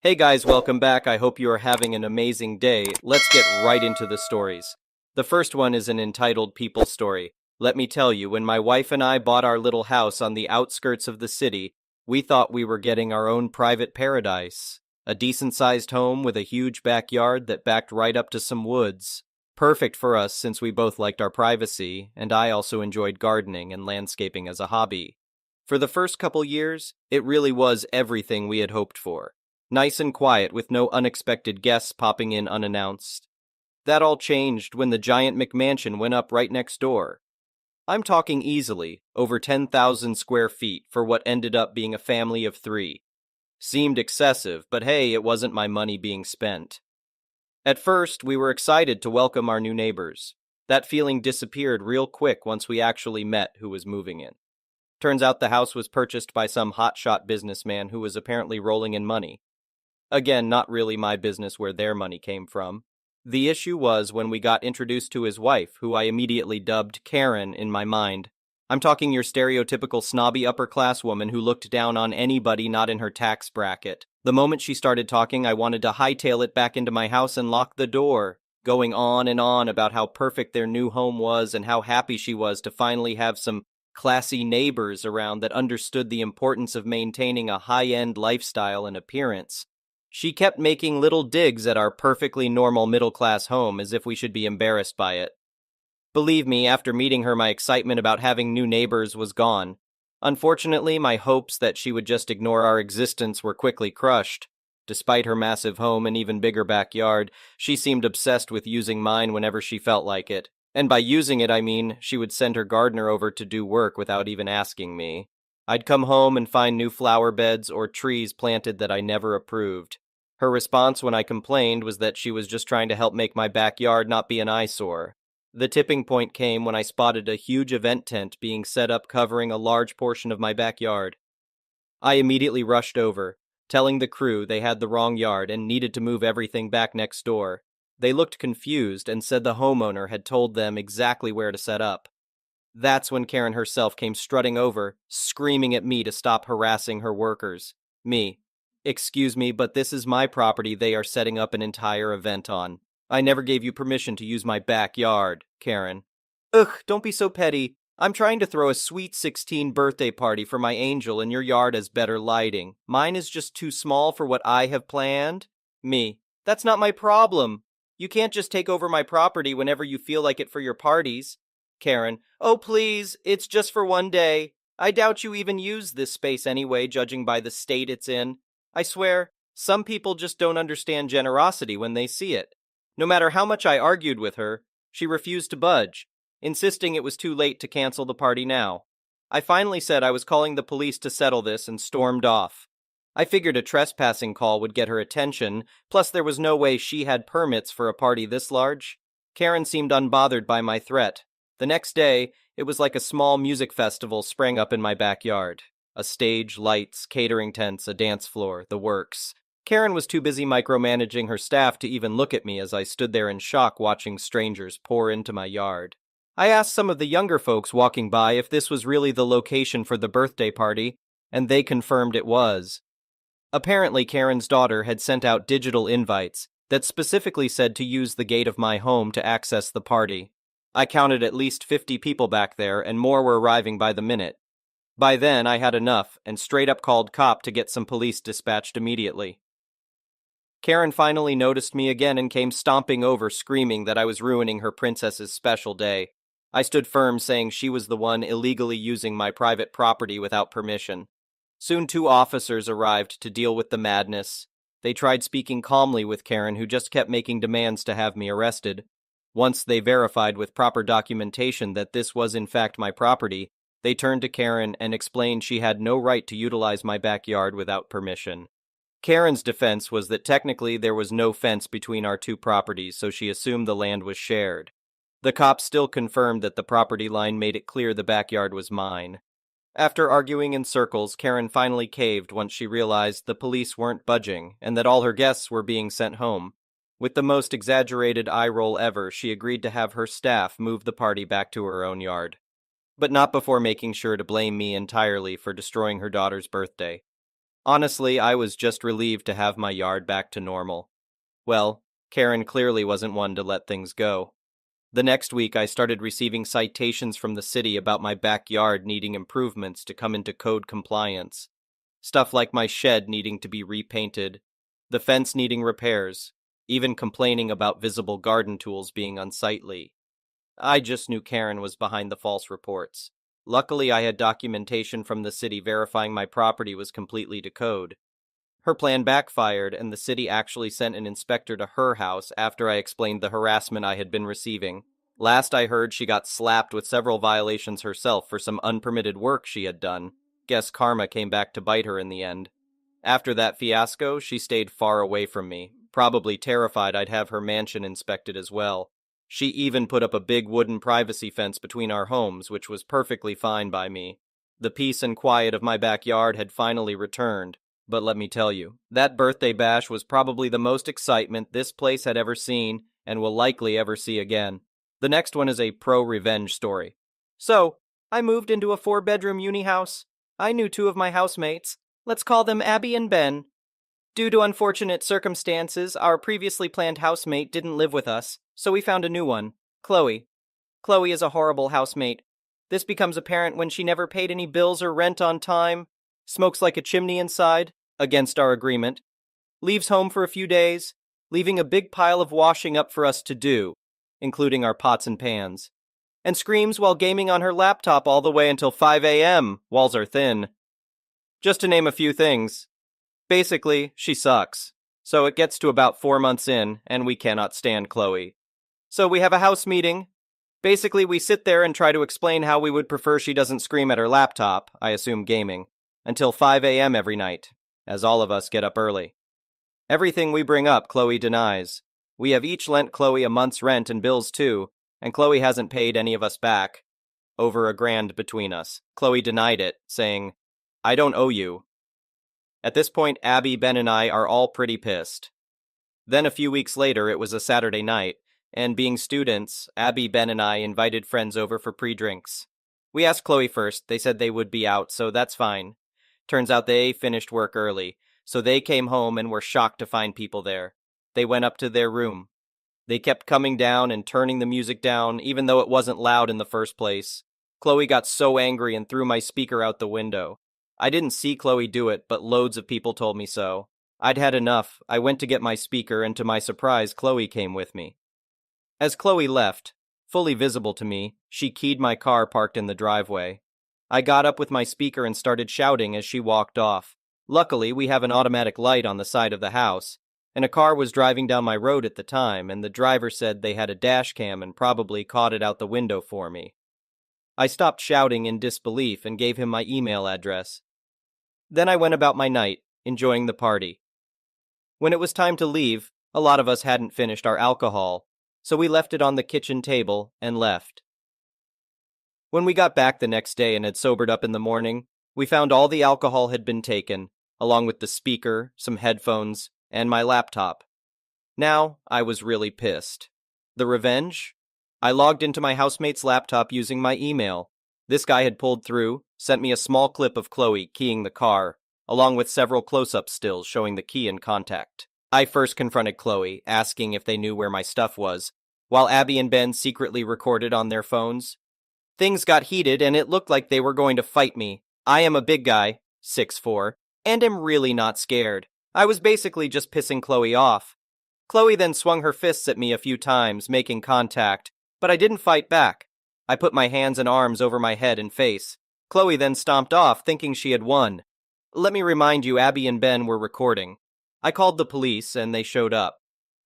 Hey guys, welcome back. I hope you are having an amazing day. Let's get right into the stories. The first one is an entitled people story. Let me tell you, when my wife and I bought our little house on the outskirts of the city, we thought we were getting our own private paradise. A decent-sized home with a huge backyard that backed right up to some woods. Perfect for us since we both liked our privacy, and I also enjoyed gardening and landscaping as a hobby. For the first couple years, it really was everything we had hoped for. Nice and quiet with no unexpected guests popping in unannounced. That all changed when the giant McMansion went up right next door. I'm talking easily, over 10,000 square feet for what ended up being a family of three. Seemed excessive, but hey, it wasn't my money being spent. At first, we were excited to welcome our new neighbors. That feeling disappeared real quick once we actually met who was moving in. Turns out the house was purchased by some hotshot businessman who was apparently rolling in money. Again, not really my business where their money came from. The issue was when we got introduced to his wife, who I immediately dubbed Karen in my mind. I'm talking your stereotypical snobby upper-class woman who looked down on anybody not in her tax bracket. The moment she started talking, I wanted to hightail it back into my house and lock the door, going on and on about how perfect their new home was and how happy she was to finally have some classy neighbors around that understood the importance of maintaining a high-end lifestyle and appearance. She kept making little digs at our perfectly normal middle-class home as if we should be embarrassed by it. Believe me, after meeting her, my excitement about having new neighbors was gone. Unfortunately, my hopes that she would just ignore our existence were quickly crushed. Despite her massive home and even bigger backyard, she seemed obsessed with using mine whenever she felt like it. And by using it, I mean she would send her gardener over to do work without even asking me. I'd come home and find new flower beds or trees planted that I never approved. Her response when I complained was that she was just trying to help make my backyard not be an eyesore. The tipping point came when I spotted a huge event tent being set up covering a large portion of my backyard. I immediately rushed over, telling the crew they had the wrong yard and needed to move everything back next door. They looked confused and said the homeowner had told them exactly where to set up. That's when Karen herself came strutting over, screaming at me to stop harassing her workers. Me. Excuse me, but this is my property they are setting up an entire event on. I never gave you permission to use my backyard, Karen. Ugh, don't be so petty. I'm trying to throw a sweet 16 birthday party for my angel and your yard has better lighting. Mine is just too small for what I have planned. Me. That's not my problem. You can't just take over my property whenever you feel like it for your parties. Karen. Oh, please, it's just for one day. I doubt you even use this space anyway, judging by the state it's in. I swear, some people just don't understand generosity when they see it. No matter how much I argued with her, she refused to budge, insisting it was too late to cancel the party now. I finally said I was calling the police to settle this and stormed off. I figured a trespassing call would get her attention, plus there was no way she had permits for a party this large. Karen seemed unbothered by my threat. The next day, it was like a small music festival sprang up in my backyard. A stage, lights, catering tents, a dance floor, the works. Karen was too busy micromanaging her staff to even look at me as I stood there in shock watching strangers pour into my yard. I asked some of the younger folks walking by if this was really the location for the birthday party, and they confirmed it was. Apparently, Karen's daughter had sent out digital invites that specifically said to use the gate of my home to access the party. I counted at least 50 people back there, and more were arriving by the minute. By then, I had enough, and straight up called cop to get some police dispatched immediately. Karen finally noticed me again and came stomping over, screaming that I was ruining her princess's special day. I stood firm, saying she was the one illegally using my private property without permission. Soon 2 officers arrived to deal with the madness. They tried speaking calmly with Karen, who just kept making demands to have me arrested. Once they verified with proper documentation that this was in fact my property, they turned to Karen and explained she had no right to utilize my backyard without permission. Karen's defense was that technically there was no fence between our 2 properties, so she assumed the land was shared. The cops still confirmed that the property line made it clear the backyard was mine. After arguing in circles, Karen finally caved once she realized the police weren't budging and that all her guests were being sent home. With the most exaggerated eye roll ever, she agreed to have her staff move the party back to her own yard. But not before making sure to blame me entirely for destroying her daughter's birthday. Honestly, I was just relieved to have my yard back to normal. Well, Karen clearly wasn't one to let things go. The next week, I started receiving citations from the city about my backyard needing improvements to come into code compliance. Stuff like my shed needing to be repainted, the fence needing repairs, even complaining about visible garden tools being unsightly. I just knew Karen was behind the false reports. Luckily, I had documentation from the city verifying my property was completely to code. Her plan backfired, and the city actually sent an inspector to her house after I explained the harassment I had been receiving. Last I heard, she got slapped with several violations herself for some unpermitted work she had done. Guess karma came back to bite her in the end. After that fiasco, she stayed far away from me, probably terrified I'd have her mansion inspected as well. She even put up a big wooden privacy fence between our homes, which was perfectly fine by me. The peace and quiet of my backyard had finally returned. But let me tell you, that birthday bash was probably the most excitement this place had ever seen and will likely ever see again. The next one is a pro-revenge story. So, I moved into a 4-bedroom uni house. I knew 2 of my housemates. Let's call them Abby and Ben. Due to unfortunate circumstances, our previously planned housemate didn't live with us, so we found a new one, Chloe. Chloe is a horrible housemate. This becomes apparent when she never paid any bills or rent on time, smokes like a chimney inside, against our agreement, leaves home for a few days, leaving a big pile of washing up for us to do, including our pots and pans, and screams while gaming on her laptop all the way until 5 a.m. Walls are thin. Just to name a few things. Basically, she sucks. So it gets to about 4 months in, and we cannot stand Chloe. So we have a house meeting. Basically, we sit there and try to explain how we would prefer she doesn't scream at her laptop, I assume gaming, until 5 a.m. every night, as all of us get up early. Everything we bring up, Chloe denies. We have each lent Chloe a month's rent and bills too, and Chloe hasn't paid any of us back. Over $1,000 between us. Chloe denied it, saying, "I don't owe you." At this point, Abby, Ben, and I are all pretty pissed. Then a few weeks later, it was a Saturday night, and being students, Abby, Ben, and I invited friends over for pre-drinks. We asked Chloe first. They said they would be out, so that's fine. Turns out they finished work early, so they came home and were shocked to find people there. They went up to their room. They kept coming down and turning the music down, even though it wasn't loud in the first place. Chloe got so angry and threw my speaker out the window. I didn't see Chloe do it, but loads of people told me so. I'd had enough. I went to get my speaker, and to my surprise, Chloe came with me. As Chloe left, fully visible to me, she keyed my car parked in the driveway. I got up with my speaker and started shouting as she walked off. Luckily, we have an automatic light on the side of the house, and a car was driving down my road at the time, and the driver said they had a dash cam and probably caught it out the window for me. I stopped shouting in disbelief and gave him my email address. Then I went about my night, enjoying the party. When it was time to leave, a lot of us hadn't finished our alcohol, so we left it on the kitchen table and left. When we got back the next day and had sobered up in the morning, we found all the alcohol had been taken, along with the speaker, some headphones, and my laptop. Now, I was really pissed. The revenge? I logged into my housemate's laptop using my email. This guy had pulled through, sent me a small clip of Chloe keying the car, along with several close-up stills showing the key in contact. I first confronted Chloe, asking if they knew where my stuff was, while Abby and Ben secretly recorded on their phones. Things got heated and it looked like they were going to fight me. I am a big guy, 6'4", and am really not scared. I was basically just pissing Chloe off. Chloe then swung her fists at me a few times, making contact, but I didn't fight back. I put my hands and arms over my head and face. Chloe then stomped off, thinking she had won. Let me remind you, Abby and Ben were recording. I called the police, and they showed up.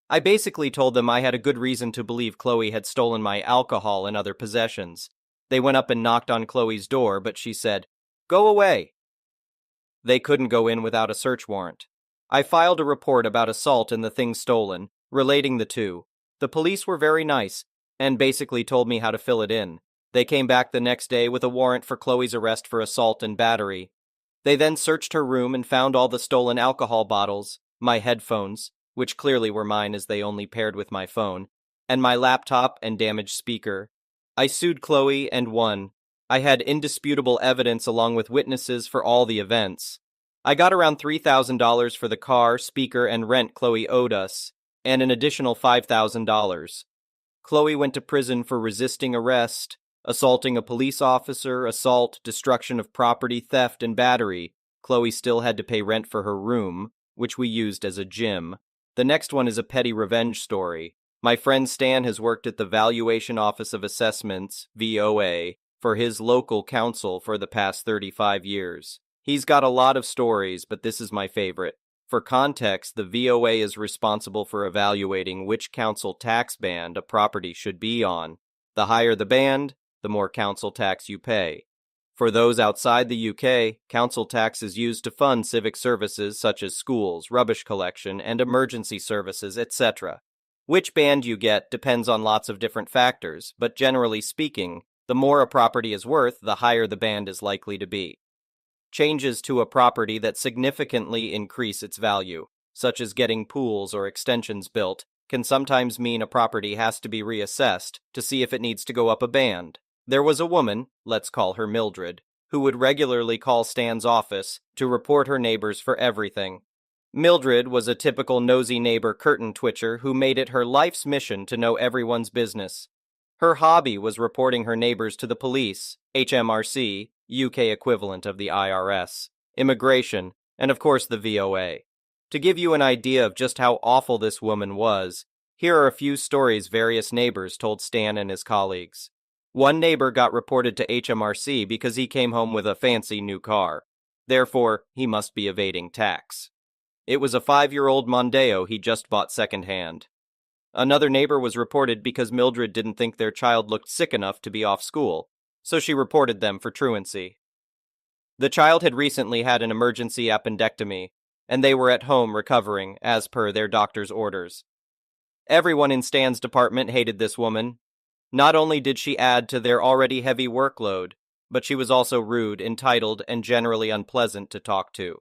I basically told them I had a good reason to believe Chloe had stolen my alcohol and other possessions. They went up and knocked on Chloe's door, but she said, "Go away." They couldn't go in without a search warrant. I filed a report about assault and the things stolen, relating the two. The police were very nice, and basically told me how to fill it in. They came back the next day with a warrant for Chloe's arrest for assault and battery. They then searched her room and found all the stolen alcohol bottles, my headphones, which clearly were mine as they only paired with my phone, and my laptop and damaged speaker. I sued Chloe and won. I had indisputable evidence along with witnesses for all the events. I got around $3,000 for the car, speaker, and rent Chloe owed us, and an additional $5,000. Chloe went to prison for resisting arrest, assaulting a police officer, assault, destruction of property, theft, and battery. Chloe still had to pay rent for her room, which we used as a gym. The next one is a petty revenge story. My friend Stan has worked at the Valuation Office of Assessments, VOA, for his local council for the past 35 years. He's got a lot of stories, but this is my favorite. For context, the VOA is responsible for evaluating which council tax band a property should be on. The higher the band, the more council tax you pay. For those outside the UK, council tax is used to fund civic services such as schools, rubbish collection, and emergency services, etc. Which band you get depends on lots of different factors, but generally speaking, the more a property is worth, the higher the band is likely to be. Changes to a property that significantly increase its value, such as getting pools or extensions built, can sometimes mean a property has to be reassessed to see if it needs to go up a band. There was a woman, let's call her Mildred, who would regularly call Stan's office to report her neighbors for everything. Mildred was a typical nosy neighbor curtain twitcher who made it her life's mission to know everyone's business. Her hobby was reporting her neighbors to the police, HMRC, UK equivalent of the IRS, immigration, and of course the VOA. To give you an idea of just how awful this woman was, here are a few stories various neighbors told Stan and his colleagues. One neighbor got reported to HMRC because he came home with a fancy new car. Therefore, he must be evading tax. It was a 5-year-old Mondeo he just bought secondhand. Another neighbor was reported because Mildred didn't think their child looked sick enough to be off school, so she reported them for truancy. The child had recently had an emergency appendectomy, and they were at home recovering, as per their doctor's orders. Everyone in Stan's department hated this woman. Not only did she add to their already heavy workload, but she was also rude, entitled, and generally unpleasant to talk to.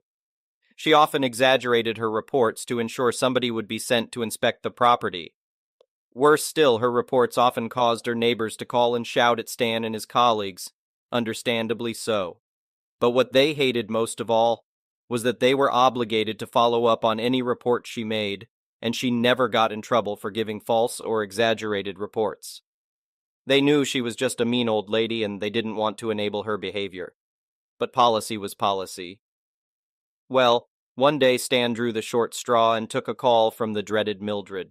She often exaggerated her reports to ensure somebody would be sent to inspect the property. Worse still, her reports often caused her neighbors to call and shout at Stan and his colleagues, understandably so. But what they hated most of all was that they were obligated to follow up on any report she made, and she never got in trouble for giving false or exaggerated reports. They knew she was just a mean old lady and they didn't want to enable her behavior. But policy was policy. Well, one day Stan drew the short straw and took a call from the dreaded Mildred.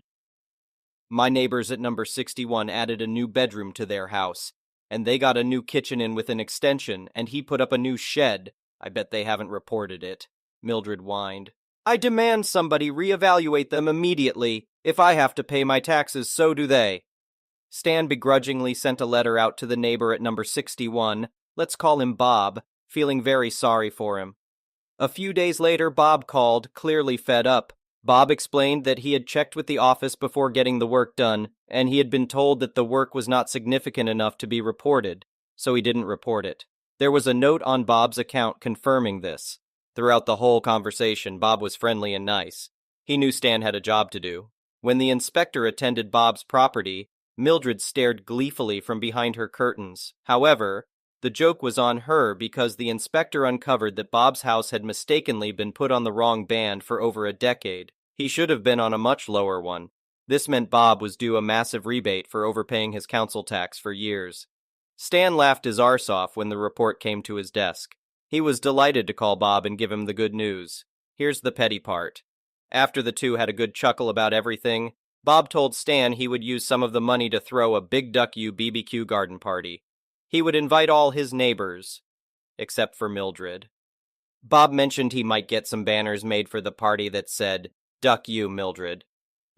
My neighbors at number 61 added a new bedroom to their house, and they got a new kitchen in with an extension, and he put up a new shed. I bet they haven't reported it, Mildred whined. I demand somebody reevaluate them immediately. If I have to pay my taxes, so do they. Stan begrudgingly sent a letter out to the neighbor at number 61, let's call him Bob, feeling very sorry for him. A few days later, Bob called, clearly fed up. Bob explained that he had checked with the office before getting the work done, and he had been told that the work was not significant enough to be reported, so he didn't report it. There was a note on Bob's account confirming this. Throughout the whole conversation, Bob was friendly and nice. He knew Stan had a job to do. When the inspector attended Bob's property, Mildred stared gleefully from behind her curtains. However, the joke was on her because the inspector uncovered that Bob's house had mistakenly been put on the wrong band for over a decade. He should have been on a much lower one. This meant Bob was due a massive rebate for overpaying his council tax for years. Stan laughed his arse off when the report came to his desk. He was delighted to call Bob and give him the good news. Here's the petty part. After the two had a good chuckle about everything, Bob told Stan he would use some of the money to throw a Big Duck You BBQ garden party. He would invite all his neighbors, except for Mildred. Bob mentioned he might get some banners made for the party that said, "Duck you, Mildred."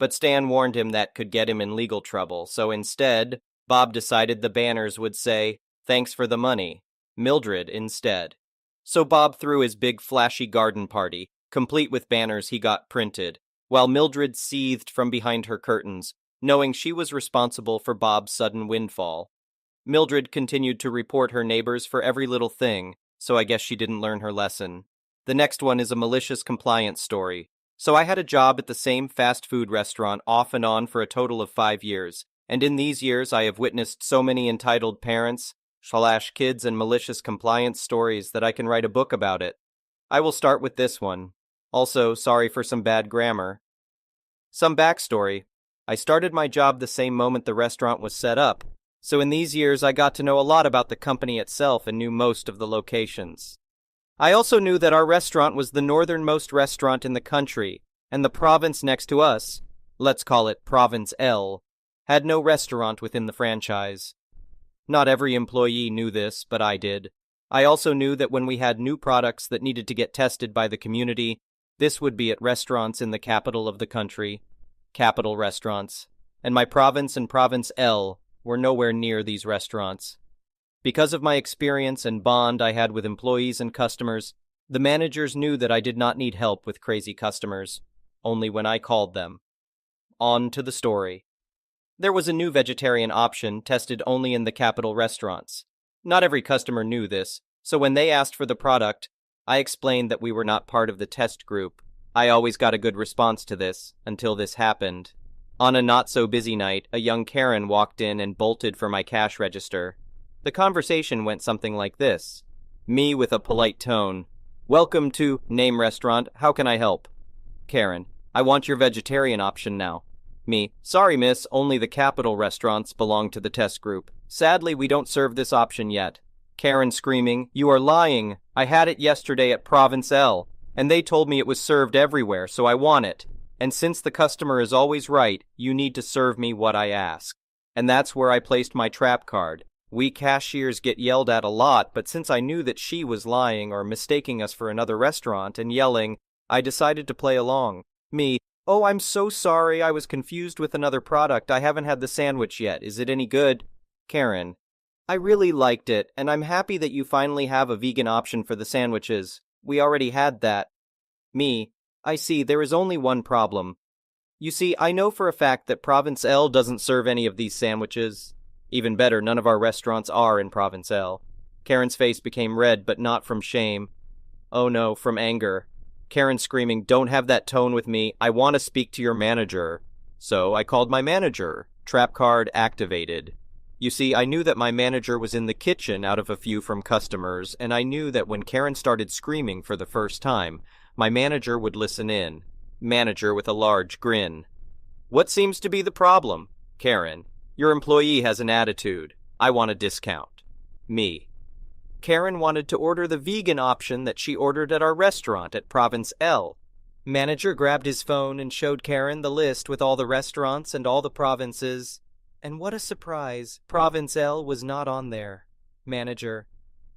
But Stan warned him that could get him in legal trouble, so instead, Bob decided the banners would say, "Thanks for the money, Mildred," instead. So Bob threw his big flashy garden party, complete with banners he got printed, while Mildred seethed from behind her curtains, knowing she was responsible for Bob's sudden windfall. Mildred continued to report her neighbors for every little thing, so I guess she didn't learn her lesson. The next one is a malicious compliance story. So I had a job at the same fast food restaurant off and on for a total of 5 years, and in these years I have witnessed so many entitled parents, / kids and malicious compliance stories that I can write a book about it. I will start with this one. Also, sorry for some bad grammar. Some backstory. I started my job the same moment the restaurant was set up, so in these years I got to know a lot about the company itself and knew most of the locations. I also knew that our restaurant was the northernmost restaurant in the country, and the province next to us, let's call it Province L, had no restaurant within the franchise. Not every employee knew this, but I did. I also knew that when we had new products that needed to get tested by the community, this would be at restaurants in the capital of the country, capital restaurants, and my province and Province L were nowhere near these restaurants. Because of my experience and bond I had with employees and customers, the managers knew that I did not need help with crazy customers, only when I called them. On to the story. There was a new vegetarian option tested only in the capital restaurants. Not every customer knew this, so when they asked for the product, I explained that we were not part of the test group. I always got a good response to this, until this happened. On a not-so-busy night, a young Karen walked in and bolted for my cash register. The conversation went something like this. Me with a polite tone. Welcome to Name Restaurant, how can I help? Karen. I want your vegetarian option now. Me. Sorry, miss, only the capital restaurants belong to the test group. Sadly, we don't serve this option yet. Karen screaming, you are lying. I had it yesterday at Province L, and they told me it was served everywhere, so I want it. And since the customer is always right, you need to serve me what I ask. And that's where I placed my trap card. We cashiers get yelled at a lot, but since I knew that she was lying or mistaking us for another restaurant and yelling, I decided to play along. Me, oh, I'm so sorry, I was confused with another product. I haven't had the sandwich yet. Is it any good? Karen, I really liked it, and I'm happy that you finally have a vegan option for the sandwiches. We already had that. Me, I see, there is only one problem. You see, I know for a fact that Province L doesn't serve any of these sandwiches. Even better, none of our restaurants are in Province L. Karen's face became red, but not from shame. Oh no, from anger. Karen screaming, don't have that tone with me, I want to speak to your manager. So I called my manager. Trap card activated. You see, I knew that my manager was in the kitchen out of a few from customers, and I knew that when Karen started screaming for the first time, my manager would listen in. Manager with a large grin. What seems to be the problem? Karen, your employee has an attitude. I want a discount. Me. Karen wanted to order the vegan option that she ordered at our restaurant at Province L. Manager grabbed his phone and showed Karen the list with all the restaurants and all the provinces. And what a surprise, Province L was not on there. Manager.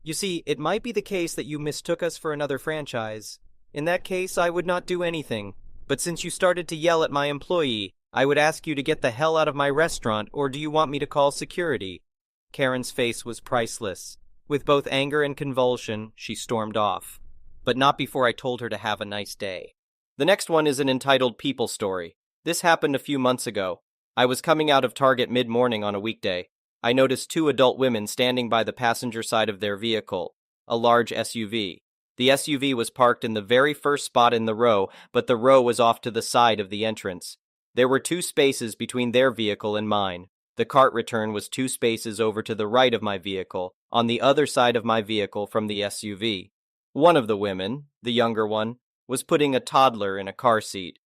You see, it might be the case that you mistook us for another franchise. In that case, I would not do anything. But since you started to yell at my employee, I would ask you to get the hell out of my restaurant, or do you want me to call security? Karen's face was priceless. With both anger and convulsion, she stormed off. But not before I told her to have a nice day. The next one is an entitled people story. This happened a few months ago. I was coming out of Target mid-morning on a weekday. I noticed two adult women standing by the passenger side of their vehicle, a large SUV. The SUV was parked in the very first spot in the row, but the row was off to the side of the entrance. There were 2 spaces between their vehicle and mine. The cart return was 2 spaces over to the right of my vehicle, on the other side of my vehicle from the SUV. One of the women, the younger one, was putting a toddler in a car seat.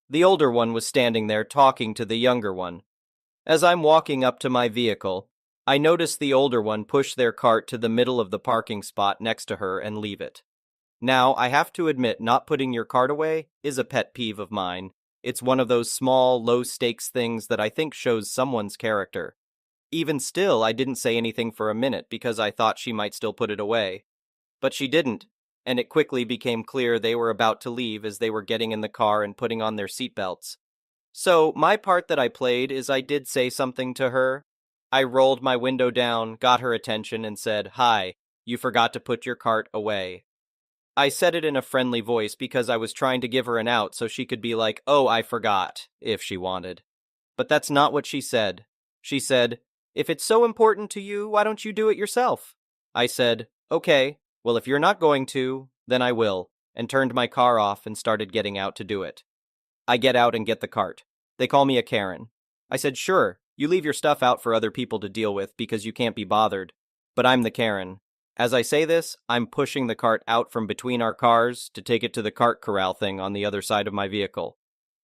The older one was standing there talking to the younger one. As I'm walking up to my vehicle, I noticed the older one push their cart to the middle of the parking spot next to her and leave it. Now, I have to admit, not putting your cart away is a pet peeve of mine. It's one of those small, low-stakes things that I think shows someone's character. Even still, I didn't say anything for a minute because I thought she might still put it away. But she didn't, and it quickly became clear they were about to leave as they were getting in the car and putting on their seatbelts. So, my part that I played is I did say something to her. I rolled my window down, got her attention, and said, "Hi, you forgot to put your cart away." I said it in a friendly voice because I was trying to give her an out so she could be like, "Oh, I forgot," if she wanted. But that's not what she said. She said, "If it's so important to you, why don't you do it yourself?" I said, "Okay, well if you're not going to, then I will," and turned my car off and started getting out to do it. I get out and get the cart. They call me a Karen. I said, "Sure, you leave your stuff out for other people to deal with because you can't be bothered. But I'm the Karen. As I say this, I'm pushing the cart out from between our cars to take it to the cart corral thing on the other side of my vehicle.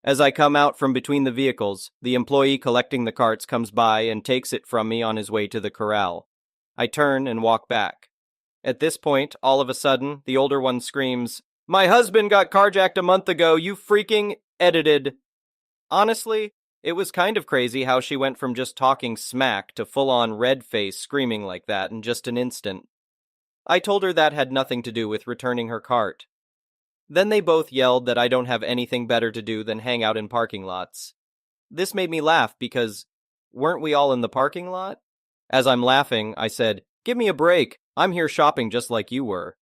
As I come out from between the vehicles, the employee collecting the carts comes by and takes it from me on his way to the corral. I turn and walk back. At this point, all of a sudden, the older one screams, "My husband got carjacked a month ago, you freaking edited." Honestly, it was kind of crazy how she went from just talking smack to full-on red face screaming like that in just an instant. I told her that had nothing to do with returning her cart. Then they both yelled that I don't have anything better to do than hang out in parking lots. This made me laugh because, weren't we all in the parking lot? As I'm laughing, I said, "Give me a break. I'm here shopping just like you were."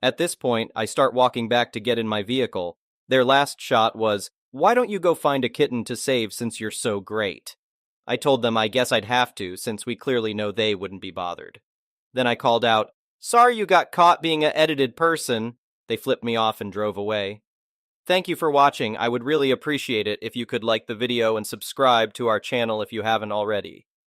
At this point, I start walking back to get in my vehicle. Their last shot was, "Why don't you go find a kitten to save since you're so great?" I told them I guess I'd have to, since we clearly know they wouldn't be bothered. Then I called out, "Sorry you got caught being an edited person." They flipped me off and drove away. Thank you for watching. I would really appreciate it if you could like the video and subscribe to our channel if you haven't already.